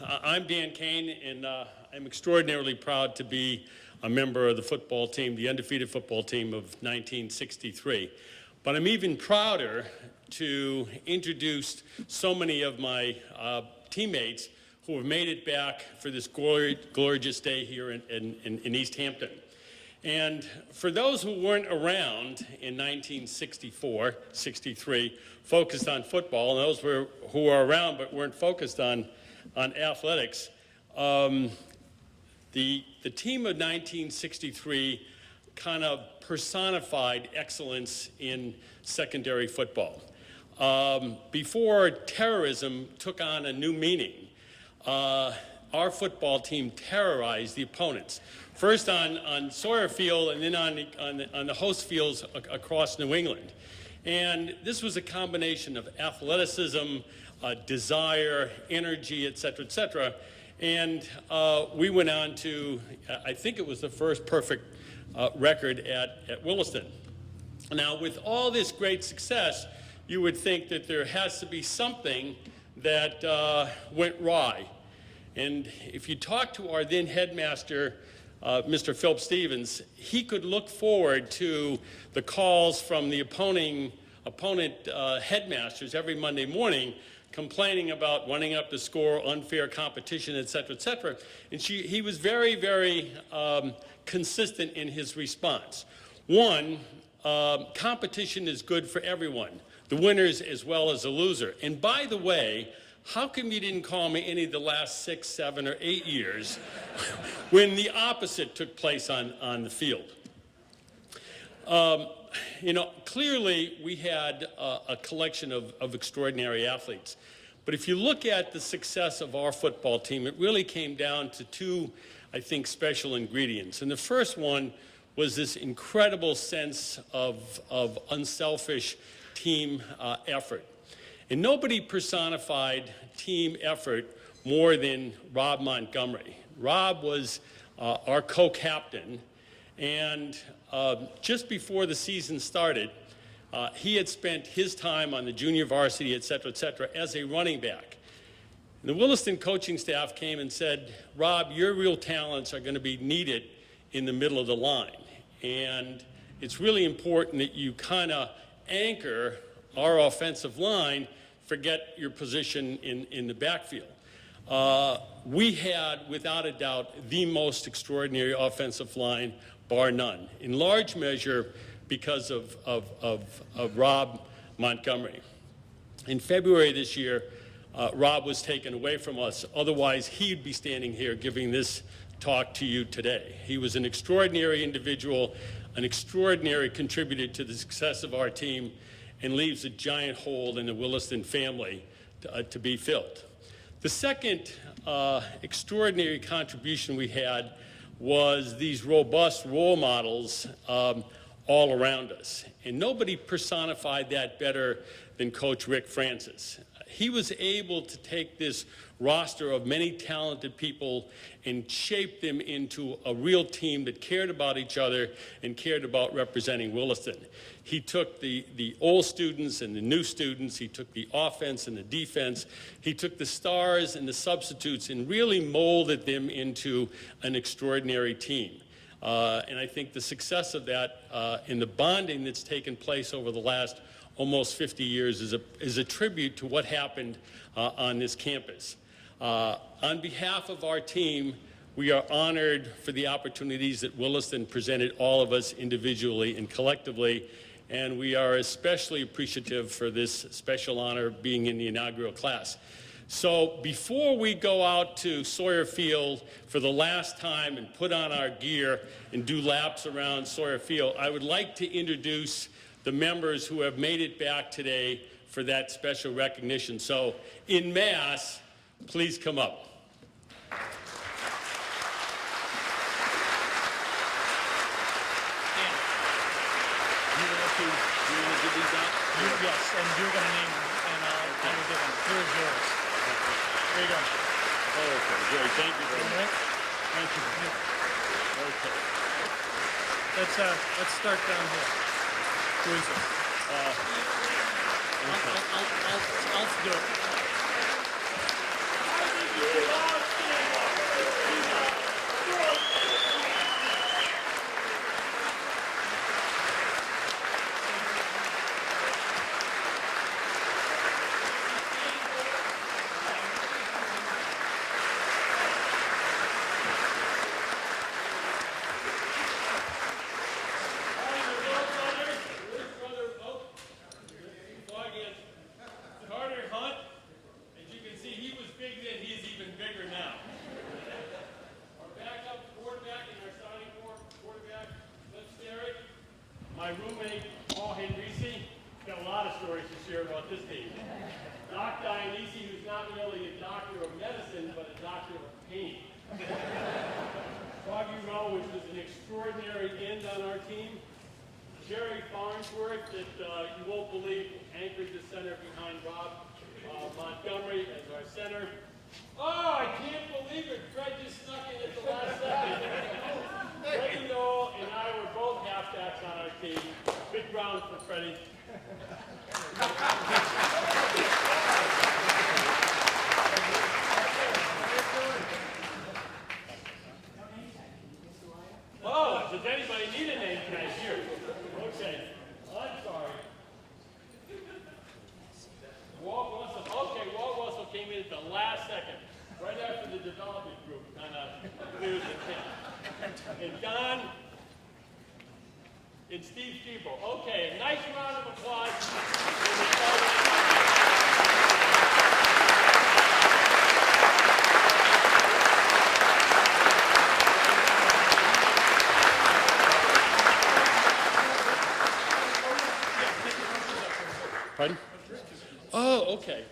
I'm Dan Cain, and I'm extraordinarily proud to be a member of the football team, the undefeated football team of 1963. But I'm even prouder to introduce so many of my teammates who have made it back for this glorious day here in East Hampton. And for those who weren't around in 1964, 63, focused on football, and those who are around but weren't focused on athletics, the team of 1963 kind of personified excellence in secondary football. Before terrorism took on a new meaning, our football team terrorized the opponents. First on Sawyer Field and then on the host fields across New England. And this was a combination of athleticism, desire, energy, et cetera, and we went on to, I think it was the first perfect record at Williston. Now, with all this great success, you would think that there has to be something that went awry. And if you talk to our then headmaster, Mr. Philip Stevens, he could look forward to the calls from the opponent headmasters every Monday morning complaining about running up the score, unfair competition, et cetera, and he was very, very consistent in his response. One, competition is good for everyone, the winners as well as the loser. And by the way, how come you didn't call me any of the last 6, 7, or 8 years when the opposite took place on the field? Clearly we had a collection of extraordinary athletes. But if you look at the success of our football team, it really came down to two, I think, special ingredients. And the first one was this incredible sense of unselfish team effort. And nobody personified team effort more than Rob Montgomery. Rob was our co-captain, and just before the season started, he had spent his time on the junior varsity, et cetera, as a running back. And the Williston coaching staff came and said, Rob, your real talents are going to be needed in the middle of the line. And it's really important that you kind of anchor our offensive line, forget your position in the backfield. We had, without a doubt, the most extraordinary offensive line, bar none, in large measure because of Rob Montgomery. In February this year, Rob was taken away from us. Otherwise, he'd be standing here giving this talk to you today. He was an extraordinary individual, an extraordinary contributor to the success of our team, and leaves a giant hole in the Williston family to be filled. The second extraordinary contribution we had was these robust role models all around us. And nobody personified that better than Coach Rick Francis. He was able to take this roster of many talented people and shape them into a real team that cared about each other and cared about representing Williston. He took the old students and the new students, he took the offense and the defense, he took the stars and the substitutes and really molded them into an extraordinary team. And I think the success of that and the bonding that's taken place over the last almost 50 years is a tribute to what happened on this campus. On behalf of our team, we are honored for the opportunities that Williston presented all of us individually and collectively, and we are especially appreciative for this special honor of being in the inaugural class. So before we go out to Sawyer Field for the last time and put on our gear and do laps around Sawyer Field, I would like to introduce the members who have made it back today for that special recognition. So en masse, please come up. Yes, and you're going to name them, and I will give them. Here's yours. There you go. Oh, okay, great. Thank you very much. Thank you. Okay. Let's start down here. Who is it? I'll do it. Paul Henrici. Got a lot of stories to share about this team. Doc Dionysi, who's not really a doctor of medicine, but a doctor of pain. Foggy Rowe, which was an extraordinary end on our team. Jerry Farnsworth, that you won't believe, anchored the center behind Rob Montgomery as our center. Oh, I can't believe it. Fred just snuck in at the last second. Freddie Noel and I were both halfbacks on our team. Big round for Freddie. Oh, does anybody need a name tag here? Okay, I'm sorry. Walt Russell came in at the last second, right after the development group kind of clears the camp. And Don and Steve Stiebel. Okay, a nice round of applause. Pardon? Oh, okay.